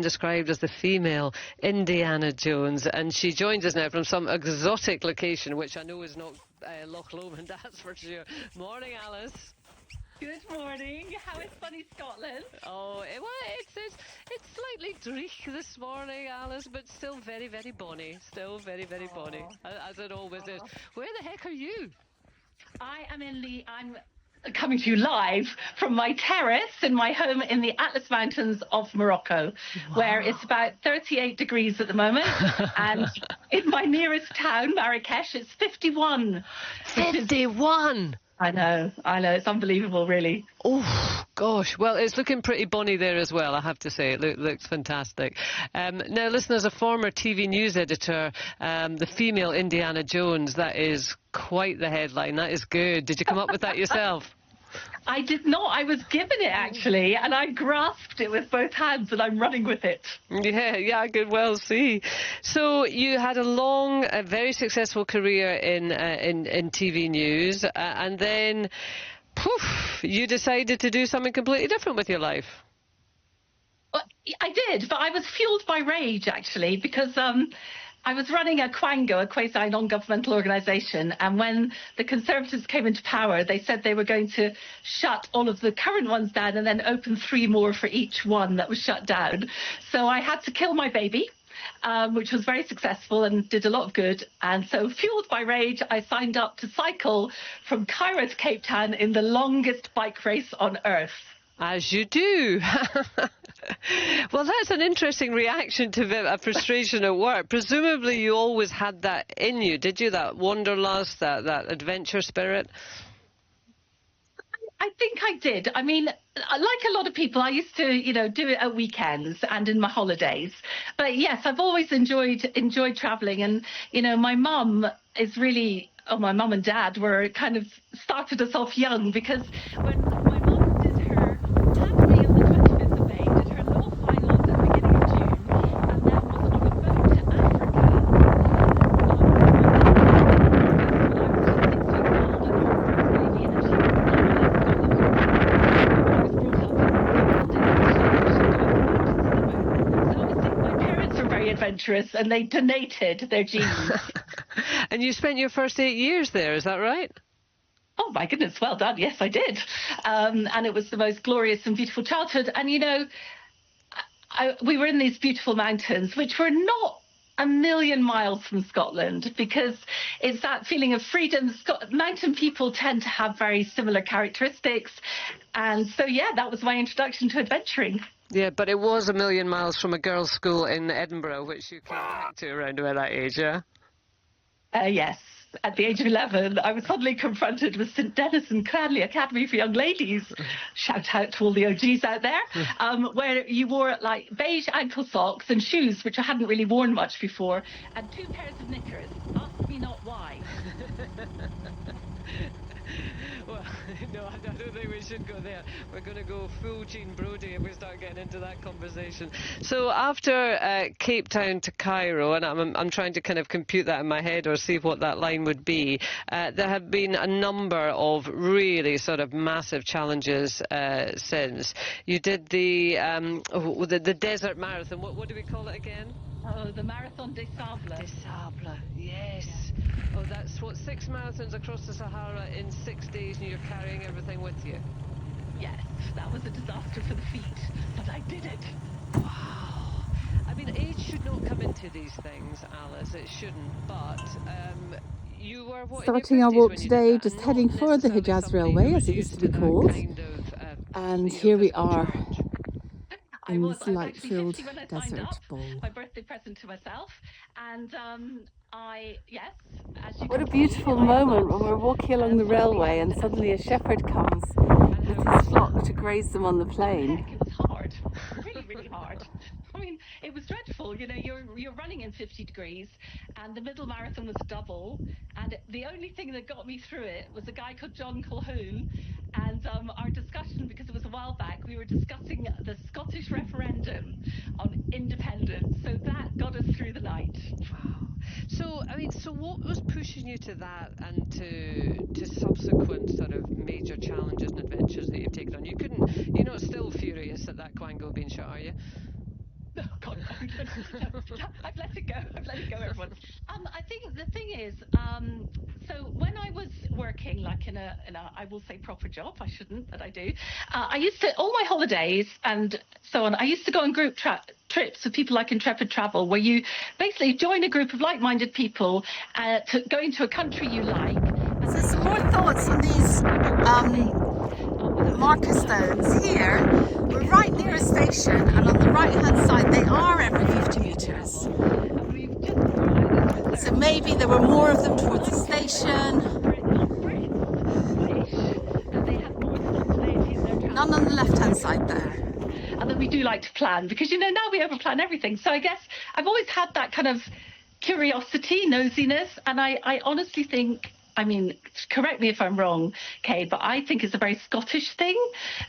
Described as the female Indiana Jones, and she joins us now from some exotic location, which I know is not Loch Lomond, that's for sure. Morning, Alice. Good morning. How is sunny Scotland? Oh, it's slightly dreich this morning, Alice, but still very, very bonny. Still very, very bonny, as it always is. Where the heck are you? I'm coming to you live from my terrace in my home in the Atlas Mountains of Morocco, where it's about 38 degrees at the moment. And in my nearest town, Marrakesh, it's 51. 51? I know, it's unbelievable, really. Oh, gosh. Well, it's looking pretty bonny there as well, I have to say. It looks fantastic. Now, listen, as a former TV news editor, the female Indiana Jones, that is quite the headline. That is good. Did you come up with that yourself? I did not. I was given it, actually, and I grasped it with both hands, and I'm running with it. Yeah, I could well see. So you had a very successful career in TV news, and then, poof, you decided to do something completely different with your life. Well, I did, but I was fueled by rage, actually, because I was running a Quango, a quasi non-governmental organisation, and when the Conservatives came into power, they said they were going to shut all of the current ones down and then open 3 more for each one that was shut down. So I had to kill my baby, which was very successful and did a lot of good. And so, fueled by rage, I signed up to cycle from Cairo to Cape Town in the longest bike race on earth. As you do. Well, that's an interesting reaction to a frustration at work. Presumably you always had that in you, did you? That wanderlust, that adventure spirit? I think I did. I mean, like a lot of people, I used to, do it at weekends and in my holidays. But yes, I've always enjoyed traveling. And, my mum is really, my mum and dad were kind of started us off young, because when my mum did her Taffy on the 25th of May, did her law finals at the beginning of June, and then was on a boat to Africa. Adventurous, and they donated their genes. And you spent your first 8 years there, is that right? Oh my goodness, well done. Yes, I did. And it was the most glorious and beautiful childhood. And we were in these beautiful mountains, which were not a million miles from Scotland, because it's that feeling of freedom. Mountain people tend to have very similar characteristics. And so, yeah, that was my introduction to adventuring. Yeah, but it was a million miles from a girls' school in Edinburgh, which you came back to around about that age, yeah? Yes. At the age of 11, I was suddenly confronted with St Denis and Cranley Academy for Young Ladies. Shout out to all the OGs out there, where you wore like beige ankle socks and shoes, which I hadn't really worn much before, and 2 pairs of knickers. Ask me not why. Well, no, I don't think we should go there. We're going to go full Jean Brodie if we start getting into that conversation. So after Cape Town to Cairo, and I'm trying to kind of compute that in my head or see what that line would be, there have been a number of really sort of massive challenges since. You did the desert marathon. What do we call it again? Oh, the Marathon des Sables. Des Sables, yes. Oh, that's 6 marathons across the Sahara in 6 days, and you're carrying everything with you? Yes, that was a disaster for the feet, but I did it. Wow. I mean, age should not come into these things, Alice. It shouldn't, but you were starting our walk today, just heading for the Hijaz Railway, as it used to be called. And here we are in this light-filled desert bowl. My birthday present to myself, and what a beautiful moment when we're walking along the railway and suddenly a shepherd comes with his flock to graze them on the plain. It was hard, really, really hard. I mean, it was dreadful. You're running in 50 degrees, and the middle marathon was double, and the only thing that got me through it was a guy called John Colquhoun, and our discussion, because it was a while back, we were discussing the Scottish referendum on independence, so that got us through the night. Wow. So what was pushing you to that and to subsequent sort of major challenges and adventures that you've taken on? You're not still furious at that Quango being shot, are you? I've let it go. I've let it go, everyone. I think the thing is, so when I was working like in a I will say proper job, I shouldn't, but I do. I used to all my holidays and so on. I used to go on group trips with people like Intrepid Travel, where you basically join a group of like-minded people to go into a country you like. So some more thoughts on these marker stones here. We're right near a station, and on the right hand side they are every 50 metres. So maybe there were more of them towards the station. None on the left hand side there. And then we do like to plan because, you know, now we overplan everything. So I guess I've always had that kind of curiosity, nosiness. And I honestly think, I mean, correct me if I'm wrong, Kay, but I think it's a very Scottish thing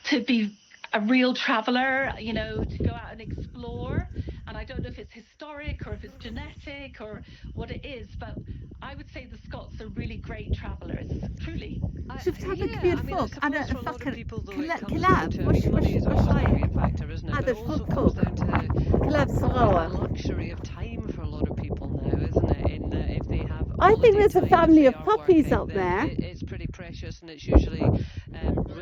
to be a real traveller, you know, to go out and explore. And I don't know if it's historic or if it's genetic or what it is, but I would say the Scots are really great travellers, truly. شفت هذا Yeah, كبير I mean, I فوق أنا suppose for a lot of أفكر people, though, it comes down كلاب to, I mean, money is وش always going to be هاي a factor, isn't it? But هذا it also فوق comes فوق down to كلاب the صغار. luxury of time for a lot of people now, isn't it? In that if they have I think holiday there's a time, if family they of are puppies working, up then there. it's pretty precious and it's usually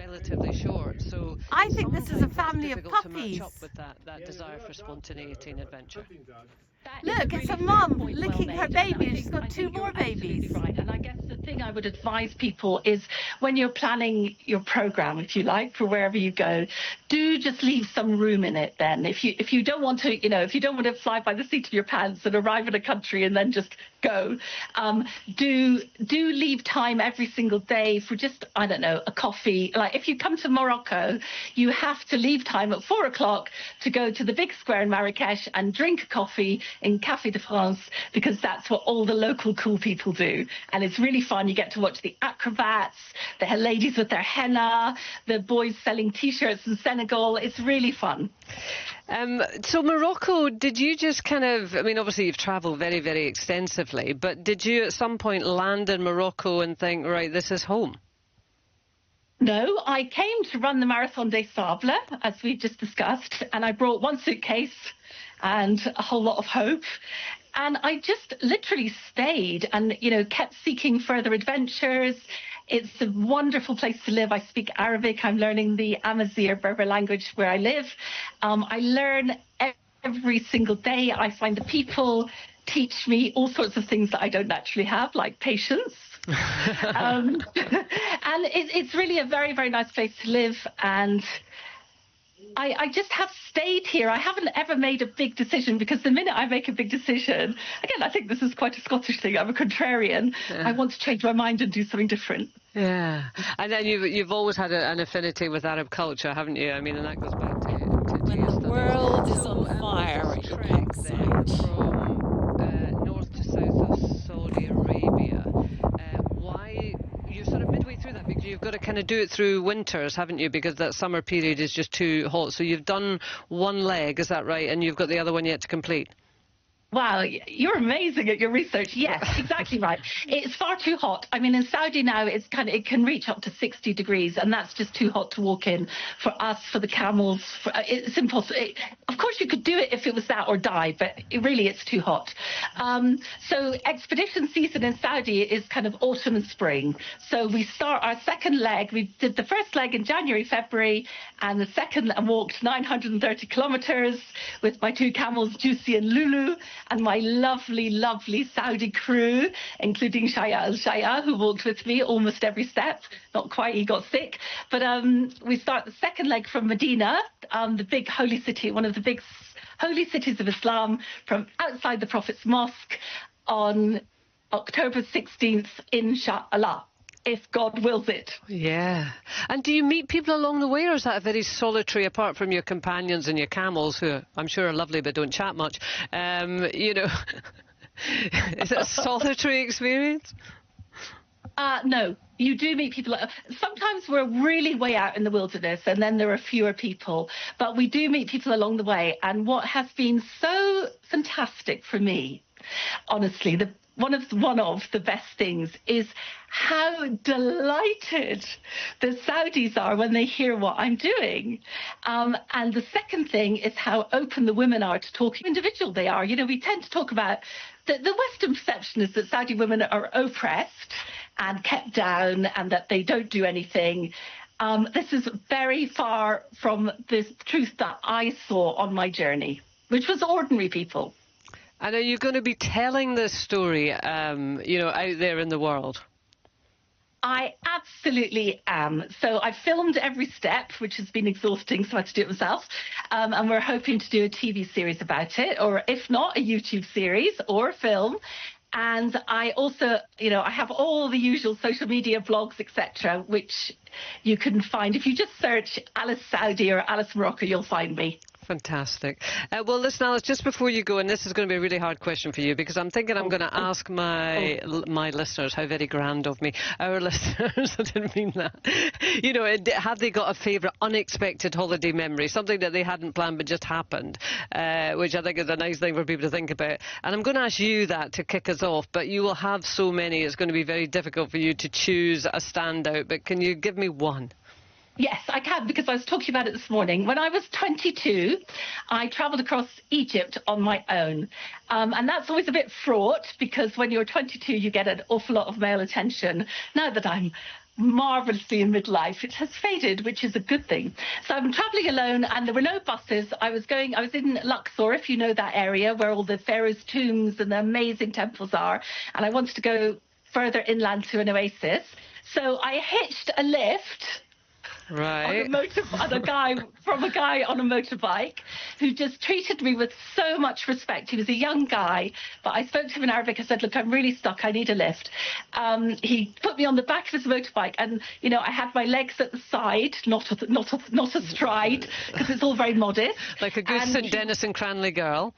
relatively short. So I think this is a sometimes that's family of difficult to match puppies. up with that desire for spontaneity and adventure. Look, it's a mum licking her baby and she's got two more babies. Right. And I guess the thing I would advise people is when you're planning your program, if you like, for wherever you go, do just leave some room in it then. If you don't want to, you know, if you don't want to fly by the seat of your pants and arrive in a country and then just go, do leave time every single day for just, I don't know, a coffee. Like if you come to Morocco, you have to leave time at 4 o'clock to go to the big square in Marrakesh and drink a coffee in Café de France, because that's what all the local cool people do. And it's really fun. You get to watch the acrobats, the ladies with their henna, the boys selling T-shirts in Senegal. It's really fun. So Morocco, did you just kind of, I mean, obviously you've travelled very, very extensively, but did you at some point land in Morocco and think, right, this is home? No, I came to run the Marathon des Sables, as we just discussed, and I brought one suitcase and a whole lot of hope. And I just literally stayed and, you know, kept seeking further adventures. It's a wonderful place to live. I speak Arabic. I'm learning the Amazigh Berber language where I live. I learn every single day. I find the people teach me all sorts of things that I don't naturally have, like patience. And it's really a very, very nice place to live. And I just have stayed here. I haven't ever made a big decision, because the minute I make a big decision, again, I think this is quite a Scottish thing. I'm a contrarian. Yeah. I want to change my mind and do something different. Yeah. And then you've always had an affinity with Arab culture, haven't you? I mean, and that goes back to when your the studies. world is on fire this at your trek then campsite. from north to south of Saudi Arabia, why you're sort of midway through that, because you've got to kind of do it through winters, haven't you? Because that summer period is just too hot. So you've done one leg, is that right? And you've got the other one yet to complete. Wow, you're amazing at your research. Yes, exactly right. It's far too hot. I mean, in Saudi now, it can reach up to 60 degrees, and that's just too hot to walk in for us, for the camels. It's impossible. Of course, you could do it if it was that or die, but it's too hot. So expedition season in Saudi is kind of autumn and spring. So we start our second leg. We did the first leg in January, February, and the second, and walked 930 kilometers with my two camels, Juicy and Lulu, and my lovely, lovely Saudi crew, including Shaya al-Shaya, who walked with me almost every step. Not quite, he got sick. But we start the second leg from Medina, the big holy city, one of the big holy cities of Islam, from outside the Prophet's mosque, on October 16th, inshallah, if God wills it. Yeah. And do you meet people along the way, or is that a very solitary, apart from your companions and your camels, who I'm sure are lovely but don't chat much, you know, is it a solitary experience? No, you do meet people. Sometimes we're really way out in the wilderness and then there are fewer people, but we do meet people along the way. And what has been so fantastic for me, honestly, one of the best things is how delighted the Saudis are when they hear what I'm doing. And the second thing is how open the women are to talking individual they are. You know, we tend to talk about the Western perception is that Saudi women are oppressed and kept down and that they don't do anything. This is very far from the truth that I saw on my journey, which was ordinary people. And are you going to be telling this story, you know, out there in the world? I absolutely am. So I filmed every step, which has been exhausting, so I had to do it myself. And we're hoping to do a TV series about it, or if not, a YouTube series or a film. And I also, you know, I have all the usual social media blogs, etc., which you can find. If you just search Alice Saudi or Alice Morocco, you'll find me. Fantastic. Well, listen, Alice, just before you go, and this is going to be a really hard question for you, because I'm thinking I'm going to ask my listeners, how very grand of me, our listeners, I didn't mean that, you know, have they got a favourite unexpected holiday memory, something that they hadn't planned but just happened, which I think is a nice thing for people to think about. And I'm going to ask you that to kick us off, but you will have so many, it's going to be very difficult for you to choose a standout, but can you give me one? Yes, I can, because I was talking about it this morning. When I was 22, I travelled across Egypt on my own. And that's always a bit fraught, because when you're 22, you get an awful lot of male attention. Now that I'm marvellously in midlife, it has faded, which is a good thing. So I'm travelling alone, and there were no buses. I was in Luxor, if you know that area, where all the pharaohs' tombs and the amazing temples are. And I wanted to go further inland to an oasis. So I hitched a lift. Right. On a guy on a motorbike who just treated me with so much respect. He was a young guy, but I spoke to him in Arabic. I said, look, I'm really stuck. I need a lift. He put me on the back of his motorbike, and, you know, I had my legs at the side, not astride, because it's all very modest. Like a good St. Dennis and Cranley girl.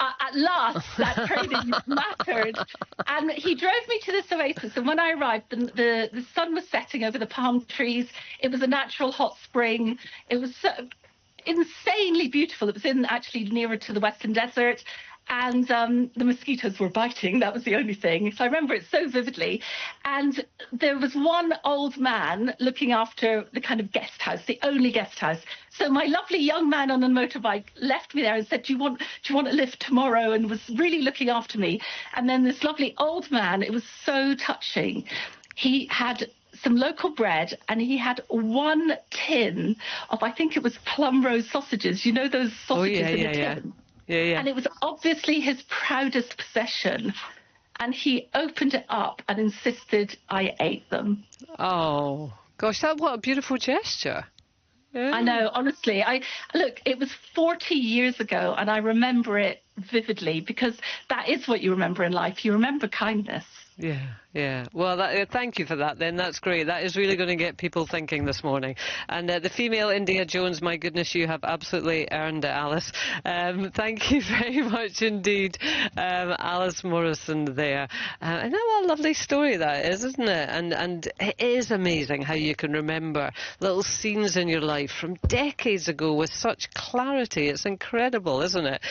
At last, that training mattered. And he drove me to this oasis. And when I arrived, the sun was setting over the palm trees. It was a natural hot spring. It was so insanely beautiful. It was actually nearer to the Western Desert. And the mosquitoes were biting. That was the only thing. So I remember it so vividly. And there was one old man looking after the kind of guest house, the only guest house. So my lovely young man on a motorbike left me there and said, do you want a lift tomorrow? And was really looking after me. And then this lovely old man, it was so touching. He had some local bread, and he had one tin of, I think it was plum rose sausages. You know those sausages in a tin? Yeah. And it was obviously his proudest possession. And he opened it up and insisted I ate them. Oh, gosh, what a beautiful gesture. Yeah. I know, honestly. Look, it was 40 years ago, and I remember it vividly, because that is what you remember in life. You remember kindness. Yeah. Well, thank you for that then. That's great. That is really going to get people thinking this morning. And the female India Jones, my goodness, you have absolutely earned it, Alice. Thank you very much indeed, Alice Morrison there. And what a lovely story that is, isn't it? And it is amazing how you can remember little scenes in your life from decades ago with such clarity. It's incredible, isn't it?